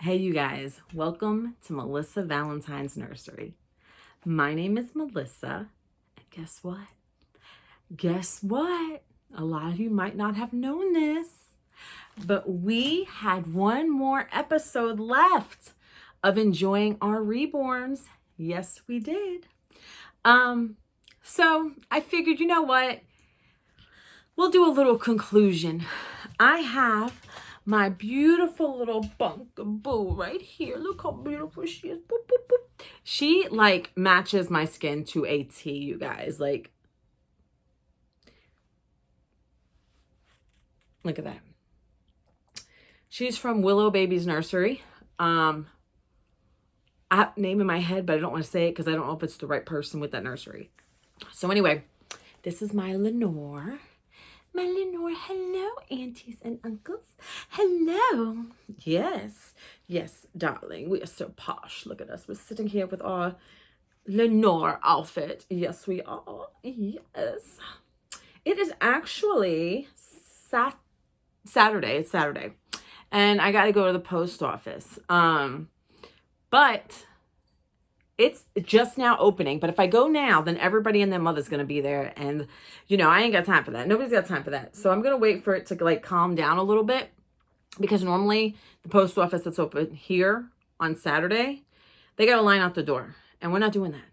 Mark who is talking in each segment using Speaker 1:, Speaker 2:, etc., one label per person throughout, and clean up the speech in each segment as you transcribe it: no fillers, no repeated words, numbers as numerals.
Speaker 1: Hey, you guys, welcome to Melissa Valentine's Nursery. My name is Melissa, and guess what? Guess what? A lot of you might not have known this, but we had one more episode left of enjoying our reborns. Yes, we did. So I figured, you know what? We'll do a little conclusion. I have my beautiful little boo right here. Look how beautiful she is. Boop, boop, boop. She like matches my skin to a T, you guys. Like, look at that. She's from Willow Baby's Nursery. I have a name in my head, but I don't want to say it because I don't know if it's the right person with that nursery. So anyway, this is my Lenore. My Lenore, hello, aunties and uncles. Hello. Yes, darling. We are so posh. Look at us. We're sitting here with our Lenore outfit. Yes, we are. Yes. It is actually Saturday. It's Saturday. And I got to go to the post office. But it's just now opening. But if I go now, then everybody and their mother's going to be there. And, you know, I ain't got time for that. Nobody's got time for that. So I'm going to wait for it to, like, calm down a little bit. Because normally the post office that's open here on Saturday, they got to line out the door. And we're not doing that.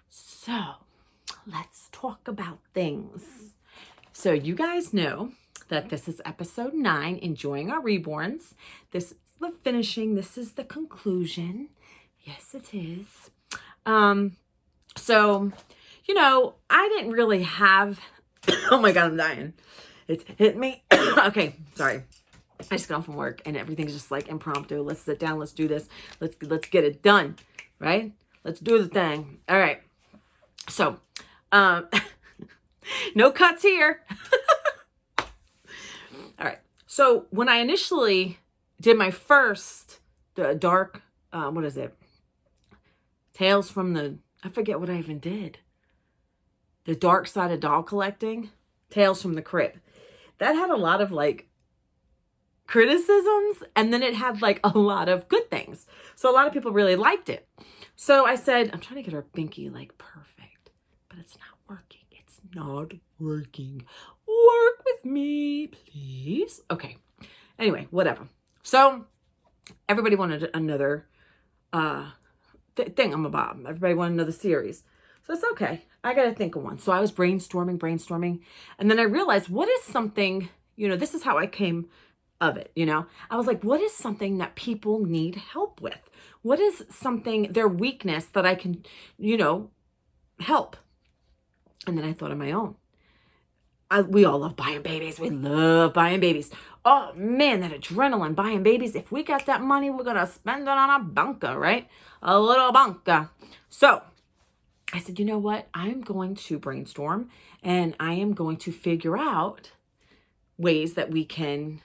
Speaker 1: So let's talk about things. So you guys know that this is episode 9, Enjoying Our Reborns. This is the finishing. This is the conclusion. Yes, it is. So, you know, I didn't really have, oh my God, I'm dying. It's hit me. Okay, sorry. I just got home from work and everything's just like impromptu. Let's sit down. Let's do this. Let's get it done. Right? Let's do the thing. All right. So, no cuts here. All right. So when I initially did my first, the dark, what is it? Tales from the, I forget what I even did. The Dark Side of Doll Collecting. Tales from the R.E.B.O.R.N.S. That had a lot of like criticisms, and then it had like a lot of good things. So a lot of people really liked it. So I said, I'm trying to get our binky like perfect, but it's not working. It's not working. Work with me, please. Okay. Anyway, whatever. So everybody wanted another thing. I'm a Bob. Everybody wanted another series. So it's okay. I got to think of one. So I was brainstorming. And then I realized, what is something, you know, this is how I came of it, you know. I was like, what is something that people need help with? What is something, their weakness that I can, you know, help? And then I thought of my own. We all love buying babies. We love buying babies. Oh man, that adrenaline buying babies. If we got that money, we're going to spend it on a bunker, right? A little bunker. So I said, you know what? I'm going to brainstorm and I am going to figure out ways that we can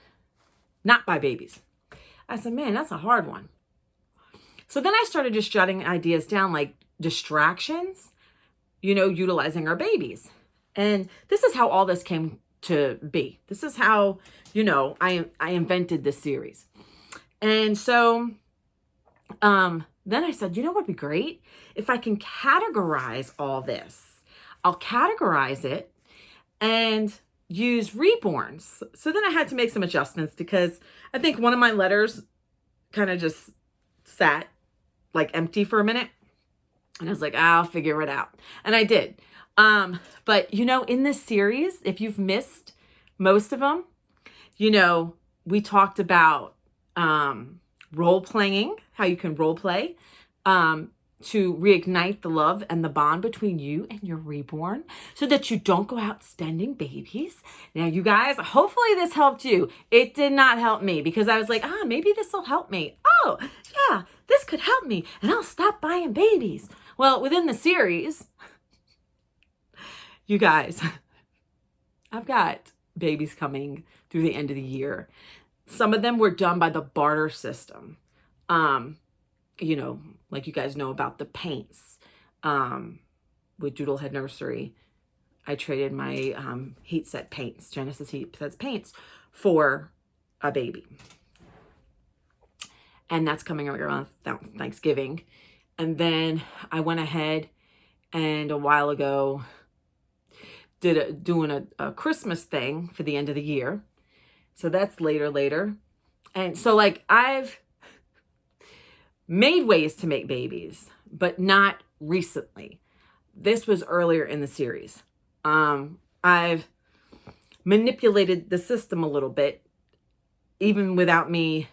Speaker 1: not buy babies. I said, man, that's a hard one. So then I started just jotting ideas down, like distractions, you know, utilizing our babies. And this is how all this came to be. This is how, you know, I invented this series. And so then I said, you know what would be great? If I can categorize all this, I'll categorize it and use reborns. So then I had to make some adjustments because I think one of my letters kind of just sat like empty for a minute. And I was like, I'll figure it out. And I did. But you know, in this series, if you've missed most of them, you know, we talked about, role playing, how you can role play, to reignite the love and the bond between you and your reborn so that you don't go out spending babies. Now, you guys, hopefully this helped you. It did not help me because I was like, maybe this will help me. Oh, yeah, this could help me and I'll stop buying babies. Well, within the series, you guys, I've got babies coming through the end of the year. Some of them were done by the barter system. You know, like you guys know about the paints. With Doodlehead Nursery, I traded my heat set paints, Genesis heat set paints, for a baby. and that's coming around Thanksgiving. And then I went ahead and a while ago doing a Christmas thing for the end of the year. So that's later. And so like I've made ways to make babies, but not recently. This was earlier in the series. I've manipulated the system a little bit, even without me,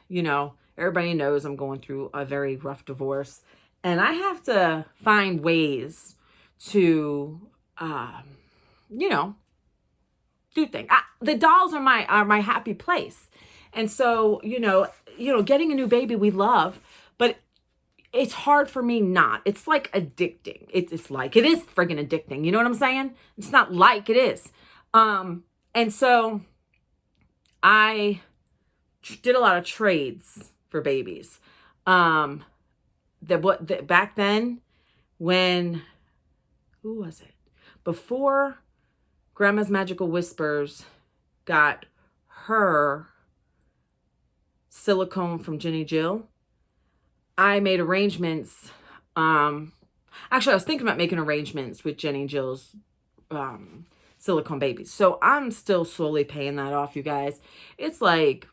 Speaker 1: everybody knows I'm going through a very rough divorce, and I have to find ways to, do things. The dolls are my happy place. And so, getting a new baby we love, but it's hard for me not. It's like addicting. It is friggin' addicting. You know what I'm saying? It's not like, it is. And so I did a lot of trades for babies. Back then when, who was it? Before Grandma's Magical Whispers got her silicone from Jenny Jill, I made arrangements. Actually, I was thinking about making arrangements with Jenny Jill's silicone babies. So I'm still slowly paying that off, you guys. It's like,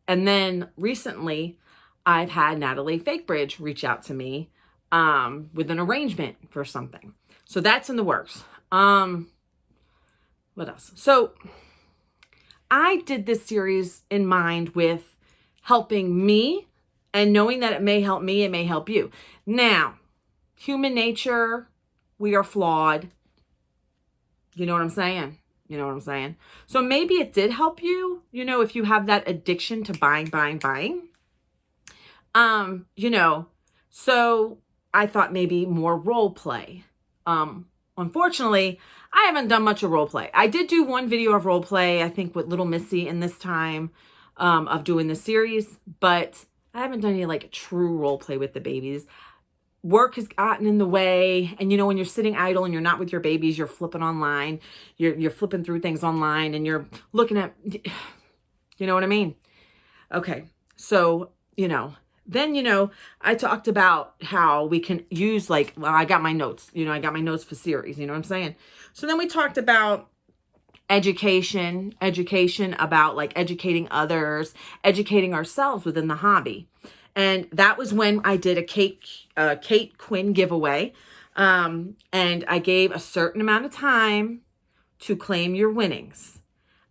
Speaker 1: and then recently I've had Natalie Fakebridge reach out to me with an arrangement for something. So that's in the works. What else? So I did this series in mind with helping me and knowing that it may help me, it may help you. Now, human nature, we are flawed. You know what I'm saying? So maybe it did help you, if you have that addiction to buying. So I thought maybe more role play. Unfortunately, I haven't done much of role play. I did do one video of role play, I think with little Missy in this time of doing the series, but I haven't done any like true role play with the babies. Work has gotten in the way. And when you're sitting idle and you're not with your babies, you're flipping online, you're flipping through things online and you're looking at, you know what I mean? Okay. So, then, I talked about how we can use I got my notes, I got my notes for series, you know what I'm saying? So then we talked about education about like educating others, educating ourselves within the hobby. And that was when I did a Kate Quinn giveaway. And I gave a certain amount of time to claim your winnings.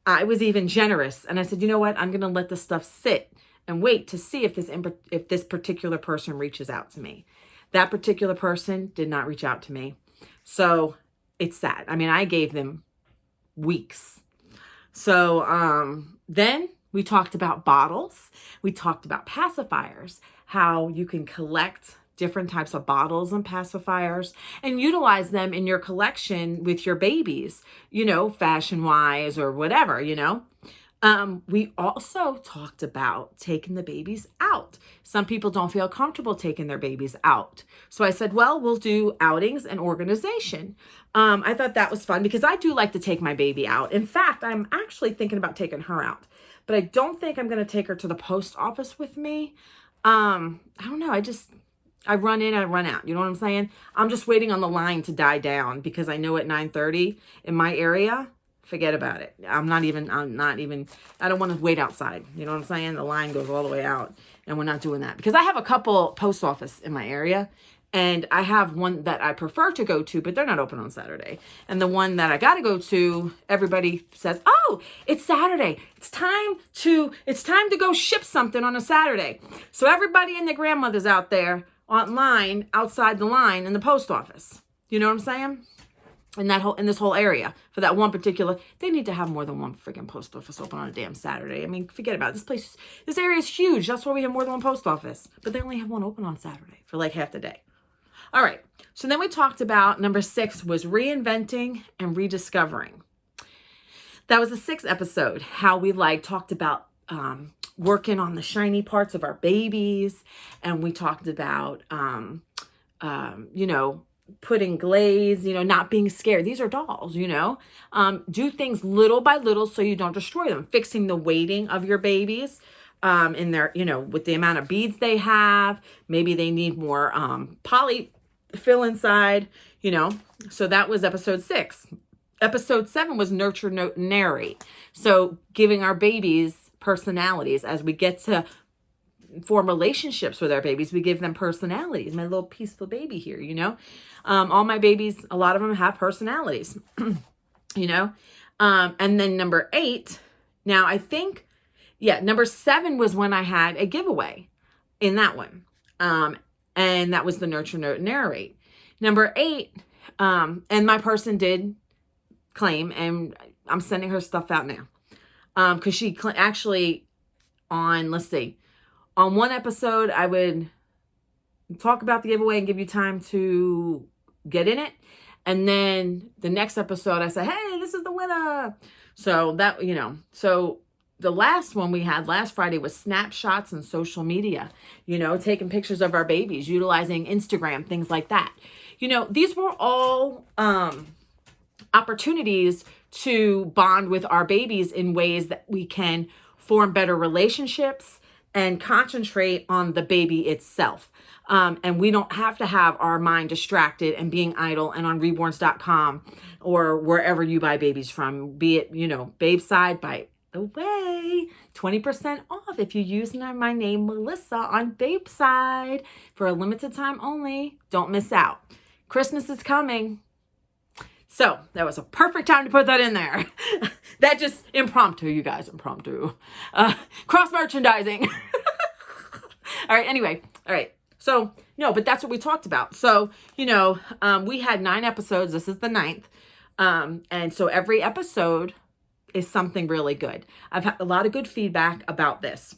Speaker 1: I was even generous. And I said, you know what? I'm going to let this stuff sit and wait to see if this particular person reaches out to me. That particular person did not reach out to me. So it's sad. I mean, I gave them weeks. So then we talked about bottles. We talked about pacifiers, how you can collect different types of bottles and pacifiers and utilize them in your collection with your babies, fashion wise or whatever, We also talked about taking the babies out. Some people don't feel comfortable taking their babies out. So I said, well, we'll do outings and organization. I thought that was fun because I do like to take my baby out. In fact, I'm actually thinking about taking her out, but I don't think I'm going to take her to the post office with me. I don't know. I run in, I run out. You know what I'm saying? I'm just waiting on the line to die down because I know at 9:30 in my area, forget about it. I don't want to wait outside. You know what I'm saying? The line goes all the way out and we're not doing that because I have a couple post office in my area and I have one that I prefer to go to, but they're not open on Saturday. And the one that I got to go to, everybody says, oh, it's Saturday. It's time to go ship something on a Saturday. So everybody and their grandmothers out there online, outside the line in the post office. You know what I'm saying? In this whole area for that one particular, they need to have more than one freaking post office open on a damn Saturday. I mean, forget about it. This area is huge. That's why we have more than one post office, but they only have one open on Saturday for like half the day. All right. So then we talked about number 6 was reinventing and rediscovering. That was the 6th episode, how we talked about, working on the shiny parts of our babies. And we talked about, putting glaze, not being scared. These are dolls, do things little by little so you don't destroy them. Fixing the weighting of your babies. in their, with the amount of beads they have. Maybe they need more polyfill inside, So that was episode 6. Episode 7 was nurture, note, narrate. So giving our babies personalities. As we get to form relationships with our babies, we give them personalities. My little peaceful baby here, all my babies, a lot of them have personalities, and then number 8, now I think, number 7 was when I had a giveaway in that one. And that was the nurture, note, narrate. Number 8, and my person did claim, and I'm sending her stuff out now. Because she actually on, let's see, on one episode, I would talk about the giveaway and give you time to get in it. And then the next episode, I said, hey, this is the winner. So that, so the last one we had last Friday was snapshots and social media, taking pictures of our babies, utilizing Instagram, things like that. These were all opportunities to bond with our babies in ways that we can form better relationships and concentrate on the baby itself. And we don't have to have our mind distracted and being idle and on R.E.B.O.R.N.S.com or wherever you buy babies from, be it, babeside. By the way, 20% off if you use my name, Melissa, on babeside for a limited time only. Don't miss out. Christmas is coming. So that was a perfect time to put that in there. That just impromptu, you guys, impromptu. Cross merchandising. All right. Anyway. All right. So no, but that's what we talked about. So, we had 9 episodes. This is the 9th. And so every episode is something really good. I've had a lot of good feedback about this.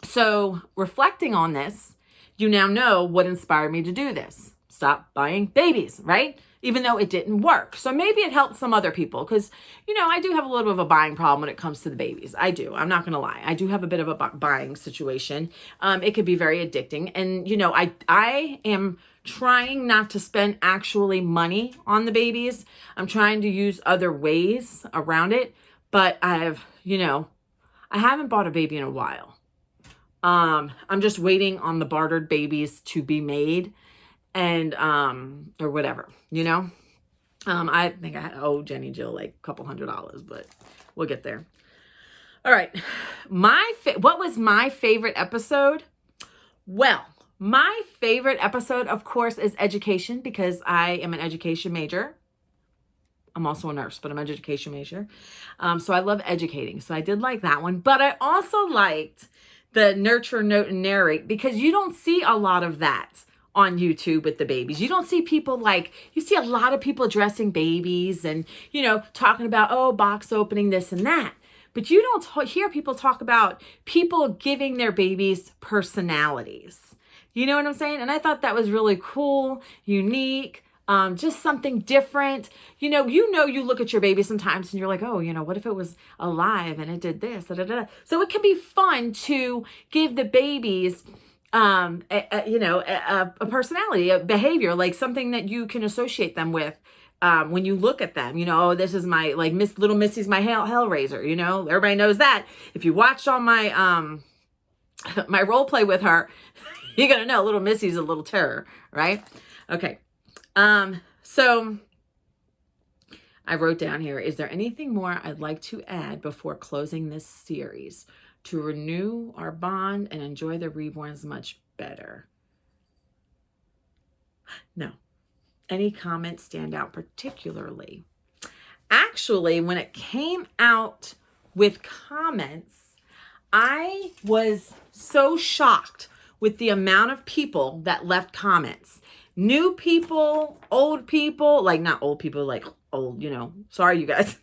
Speaker 1: So reflecting on this, you now know what inspired me to do this. Stop buying babies, right? Even though it didn't work. So maybe it helped some other people because, I do have a little bit of a buying problem when it comes to the babies. I do. I'm not going to lie. I do have a bit of a buying situation. It could be very addicting. And, I am trying not to spend actually money on the babies. I'm trying to use other ways around it. But I haven't bought a baby in a while. I'm just waiting on the bartered babies to be made. And, or whatever, I think I owe Jenny Jill like a couple $100, but we'll get there. All right. What was my favorite episode? Well, my favorite episode, of course, is education because I am an education major. I'm also a nurse, but I'm an education major. So I love educating. So I did like that one, but I also liked the nurture, note, and narrate because you don't see a lot of that on YouTube with the babies. You don't see people you see a lot of people dressing babies and, talking about, box opening, this and that. But you don't hear people talk about people giving their babies personalities. You know what I'm saying? And I thought that was really cool, unique, just something different. You look at your baby sometimes and you're like, what if it was alive and it did this? Da, da, da. So it can be fun to give the babies a personality, a behavior, like something that you can associate them with when you look at them. This is my little Missy's my Hellraiser. Everybody knows that. If you watched on my my role play with her, you're gonna know little Missy's a little terror, right? Okay. So I wrote down here, is there anything more I'd like to add before closing this series? To renew our bond and enjoy the reborns much better. No. Any comments stand out particularly? Actually, when it came out with comments, I was so shocked with the amount of people that left comments. New people, old people, not old people, old, sorry, you guys.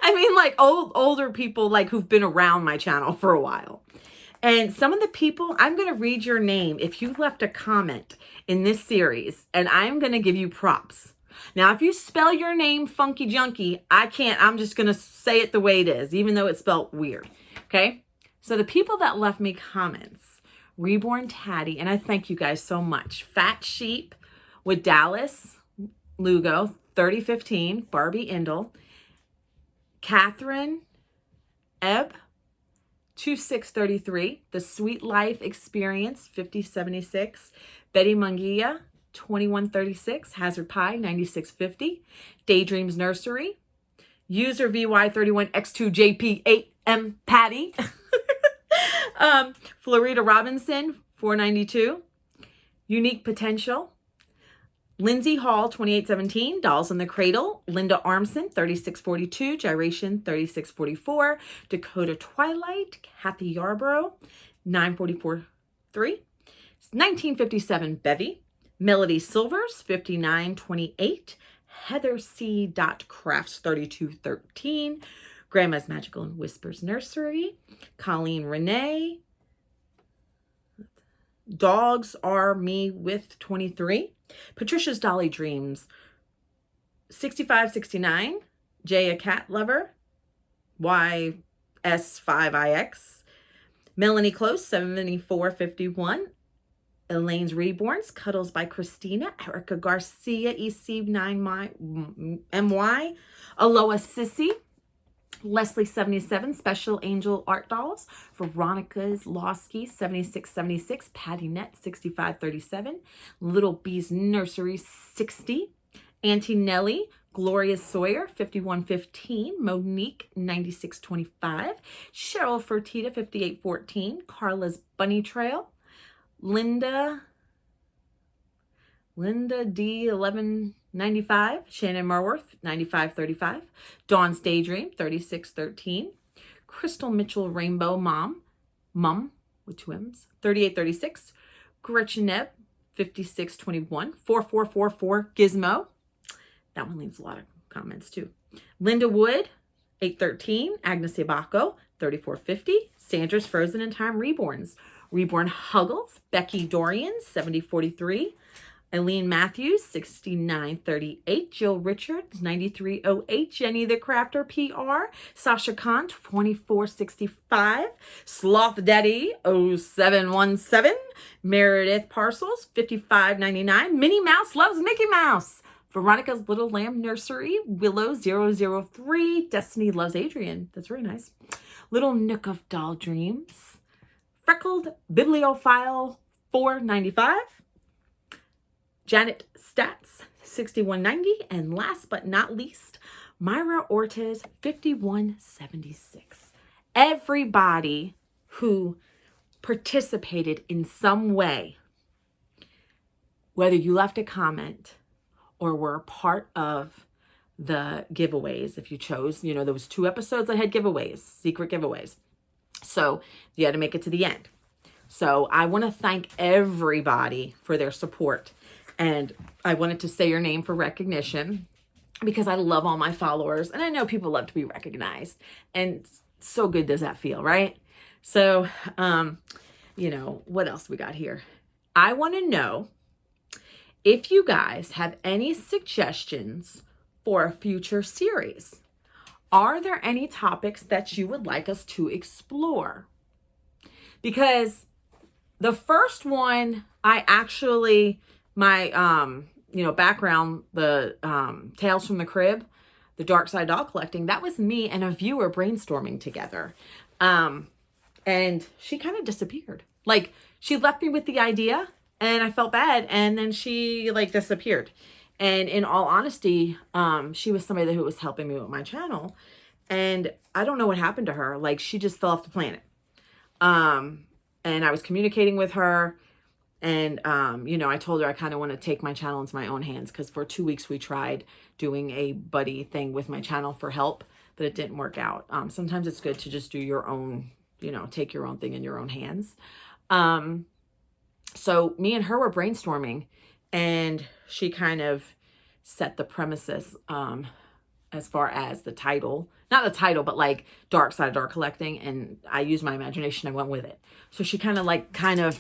Speaker 1: I mean, older people, who've been around my channel for a while. And some of the people, I'm going to read your name if you left a comment in this series, and I'm going to give you props. Now, if you spell your name funky junky, I can't. I'm just going to say it the way it is, even though it's spelled weird. Okay? So the people that left me comments, Reborn Tatty, and I thank you guys so much. Fat Sheep with Dallas, Lugo, 3015, Barbie Indle, Catherine, Eb, 2633, The Sweet Life Experience, 5076. Betty Munguia, 2136. Hazard Pie, 9650. Daydreams Nursery. User VY31X2JP8M Patty. Florida Robinson, 492. Unique Potential. Lindsay Hall, 2817. Dolls in the Cradle. Linda Armson, 3642. Gyration, 3644. Dakota Twilight. Kathy Yarborough, 9443. 1957 Bevy. Melody Silvers, 5928. Heather C. Crafts, 3213. Grandma's Magical and Whispers Nursery. Colleen Renee. Dogs Are Me with 23. Patricia's Dolly Dreams, 6569. Jay a Cat Lover, YS5IX. Melanie Close, 7451. Elaine's R.E.B.O.R.N.S, Cuddles by Christina. Erica Garcia, EC9MY. Aloha Sissy. Leslie, 77. Special Angel Art Dolls. Veronica's Losky, 7676. Patty Net, 6537. Little Bees Nursery, 60. Auntie Nellie. Gloria Sawyer, 5115. Monique, 9625. Cheryl Fertitta, 5814. Carla's Bunny Trail. Linda D, 1195. Shannon Marworth, 9535. Dawn's Daydream, 3613. Crystal Mitchell Rainbow Mum with 2 M's, 3836. Gretchen Ebb, 5621. 4444 Gizmo. That one leaves a lot of comments too. Linda Wood, 813. Agnes Ibaco, 3450. Sandra's Frozen in Time Reborns. Reborn Huggles. Becky Dorian, 7043. Eileen Matthews, 6938. Jill Richards, 9308. Jenny the Crafter, PR. Sasha Khan, 2465. Sloth Daddy, 0717. Meredith Parcels, 5599. Minnie Mouse Loves Mickey Mouse. Veronica's Little Lamb Nursery. Willow, 003. Destiny Loves Adrian. That's very nice. Little Nook of Doll Dreams. Freckled Bibliophile, 495. Janet Stats, 6190. And last but not least, Myra Ortiz, 5176. Everybody who participated in some way, whether you left a comment or were a part of the giveaways, if you chose, there was 2 episodes that had giveaways, secret giveaways. So you had to make it to the end. So I want to thank everybody for their support. And I wanted to say your name for recognition because I love all my followers. And I know people love to be recognized. And so good does that feel, right? So, what else we got here? I want to know if you guys have any suggestions for a future series. Are there any topics that you would like us to explore? Because the first one, I actually, my, background, the Tales from the Crib, the Dark Side Doll Collecting, that was me and a viewer brainstorming together. And she kind of disappeared. Like, she left me with the idea and I felt bad. And then she disappeared. And in all honesty, she was somebody who was helping me with my channel. And I don't know what happened to her. She just fell off the planet. And I was communicating with her. And, I told her I kind of want to take my channel into my own hands. Because for 2 weeks we tried doing a buddy thing with my channel for help. But it didn't work out. Sometimes it's good to just do your own, take your own thing in your own hands. So me and her were brainstorming. And she kind of set the premises as far as the title. Not the title, but Dark Side of Dark Collecting. And I used my imagination. I went with it. So she kind of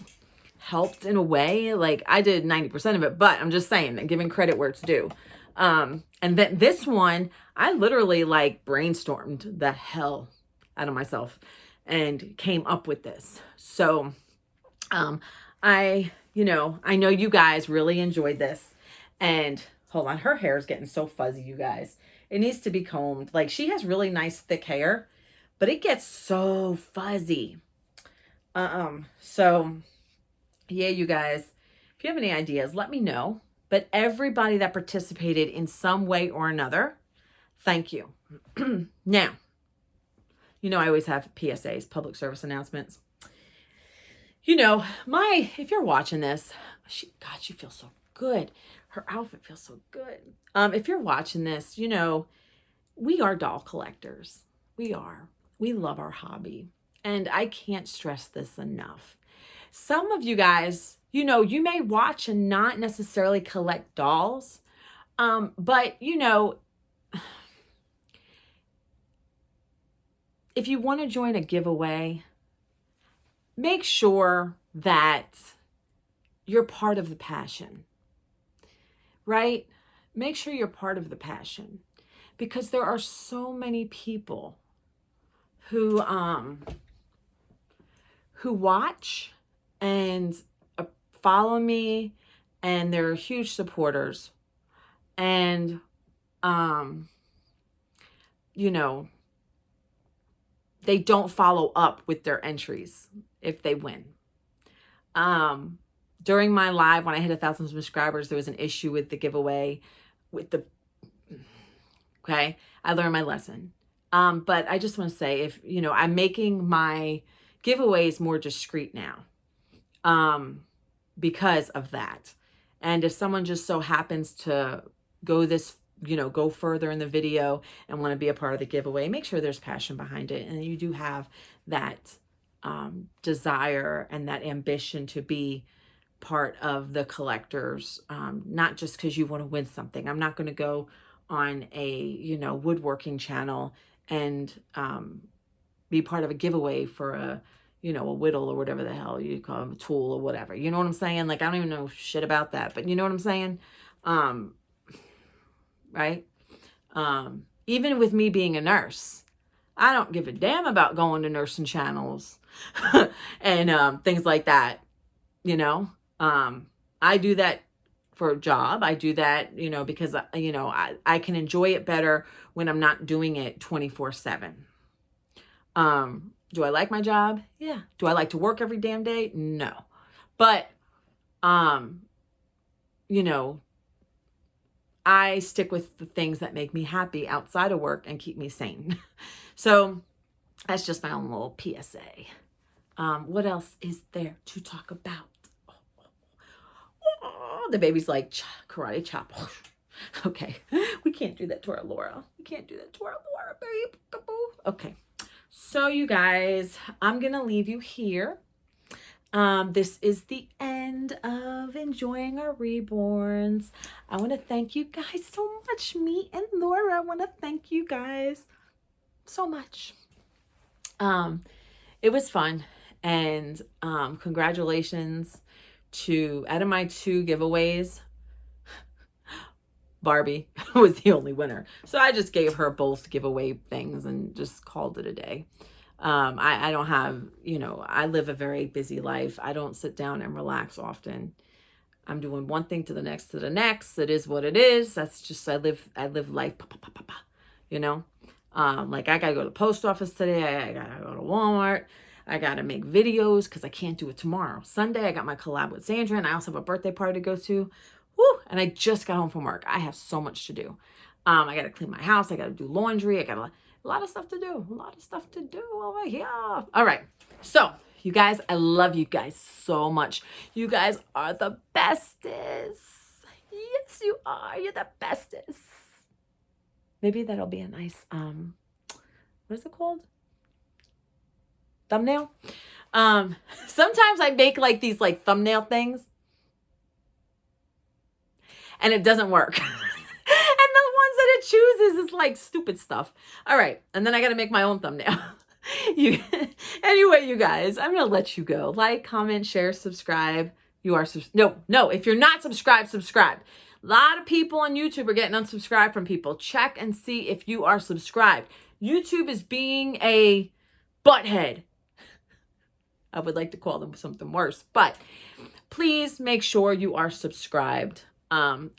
Speaker 1: helped in a way. I did 90% of it. But I'm just saying that, giving credit where it's due. And then this one, I literally brainstormed the hell out of myself. And came up with this. So I know you guys really enjoyed this. And hold on, her hair is getting so fuzzy, you guys. It needs to be combed. She has really nice thick hair, but it gets so fuzzy. So yeah, you guys, if you have any ideas, let me know. But everybody that participated in some way or another, thank you. Now, I always have PSAs, public service announcements. If you're watching this, God, she feels so good. Her outfit feels so good. If you're watching this, we are doll collectors. We are. We love our hobby. And I can't stress this enough. Some of you guys, you may watch and not necessarily collect dolls. But, if you want to join a giveaway, make sure that you're part of the passion, right? Make sure you're part of the passion, because there are so many people who watch and follow me, and they're huge supporters, and they don't follow up with their entries if they win. During my live, when I hit 1,000 subscribers, there was an issue with the giveaway okay, I learned my lesson. But I just want to say, if, I'm making my giveaways more discreet now, because of that. And if someone just so happens to go further in the video and want to be a part of the giveaway, make sure there's passion behind it. And you do have that desire and that ambition to be part of the collectors, not just because you want to win something. I'm not going to go on a, woodworking channel and be part of a giveaway for a whittle or whatever the hell you call them, a tool or whatever. You know what I'm saying? Like, I don't even know shit about that, but you know what I'm saying? Right? Even with me being a nurse, I don't give a damn about going to nursing channels and things like that. I do that for a job. I do that, because, I can enjoy it better when I'm not doing it 24/7. Do I like my job? Yeah. Do I like to work every damn day? No. But, I stick with the things that make me happy outside of work and keep me sane. So that's just my own little PSA. What else is there to talk about? Oh, the baby's like, karate chop. Okay. We can't do that to our Laura. We can't do that to our Laura, babe. Okay. So you guys, I'm going to leave you here. This is the end of enjoying our reborns. I want to thank you guys so much. Me and Laura, I want to thank you guys so much. It was fun, and congratulations to, out of my 2 giveaways, Barbie was the only winner. So I just gave her both giveaway things and just called it a day. I don't have, I live a very busy life. I don't sit down and relax often. I'm doing one thing to the next to the next. It is what it is. That's just, I live life, like I gotta go to the post office today. I gotta go to Walmart. I gotta make videos because I can't do it tomorrow. Sunday, I got my collab with Sandra, and I also have a birthday party to go to. Woo! And I just got home from work. I have so much to do. I got to clean my house. I got to do laundry. I got a lot of stuff to do. A lot of stuff to do over here. All right. So, you guys, I love you guys so much. You guys are the bestest. Yes, you are. You're the bestest. Maybe that'll be a nice, what is it called? Thumbnail? Sometimes I make like these like thumbnail things, and it doesn't work. And the ones that it chooses is like stupid stuff. All right. And then I got to make my own thumbnail. Anyway, you guys, I'm going to let you go. Like, comment, share, subscribe. You are, no, if you're not subscribed, subscribe. A lot of people on YouTube are getting unsubscribed from people. Check and see if you are subscribed. YouTube is being a butthead. I would like to call them something worse, but please make sure you are subscribed. And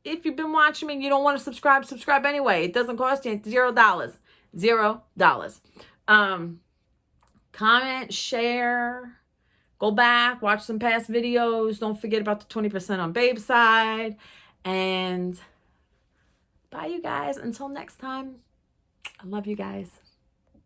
Speaker 1: if you've been watching me and you don't want to subscribe anyway. It doesn't cost you $0. $0. Comment, share, go back, watch some past videos. Don't forget about the 20% on Babeside. And bye, you guys. Until next time, I love you guys.